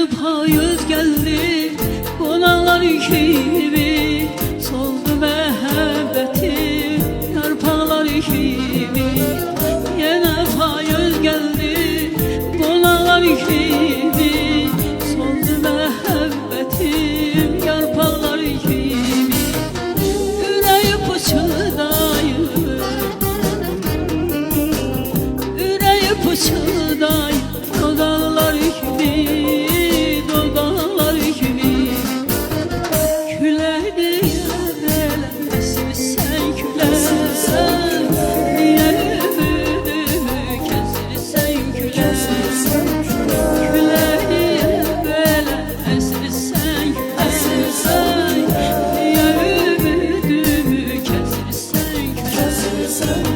payız geldi konaklar kimi, soldu məhəbbətim yarpaqlar kimi. Yenə payız geldi konaklar kimi, soldu məhəbbətim yarpaqlar kimi. Ürəyi pıçıldayır, ürəyi pıçıldayır, dodaqlar kimi, dodaqlar kimi. Küləkdir belə əsirsən külək, niyə ümidimi kəsirsən külək? Küləkdir belə əsirsən külək, niyə ümidimi kəsirsən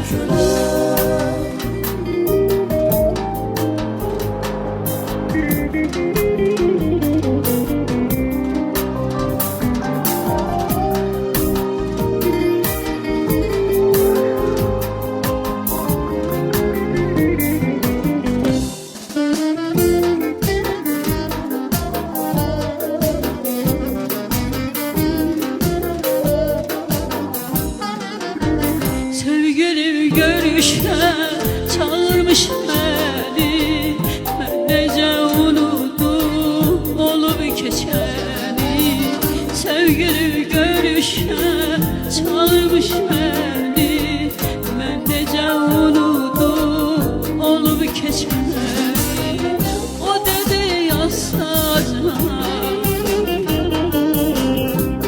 külək? Sevgilim görüşe çağırmış beni, ben nece unuttum olup geçeni. Sevgilim görüşe çağırmış beni, ben nece unuttum olup geçeni. O dedi yasacına,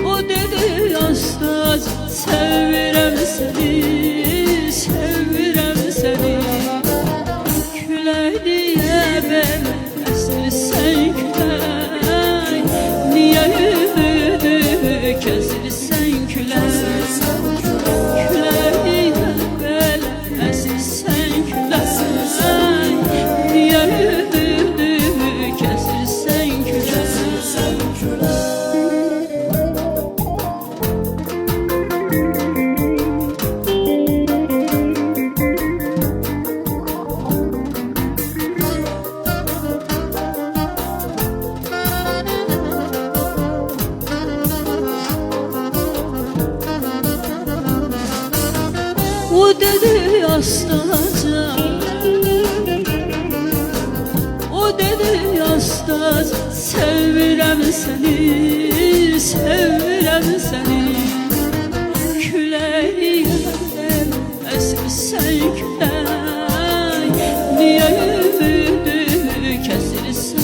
o dedi yasacına, sevirem seni, sevirem seni. Külək diye belə əsirsən külək, niyə ümidimi kəsirsən külək? Külək diye belə əsirsən külək, niyə ümidimi kəsirsən külək? O dedi astaca, o dedi astaca, sevirem seni, sevirem seni. Küləyə əsirsən külək, niyə ümidimi kəsirsən?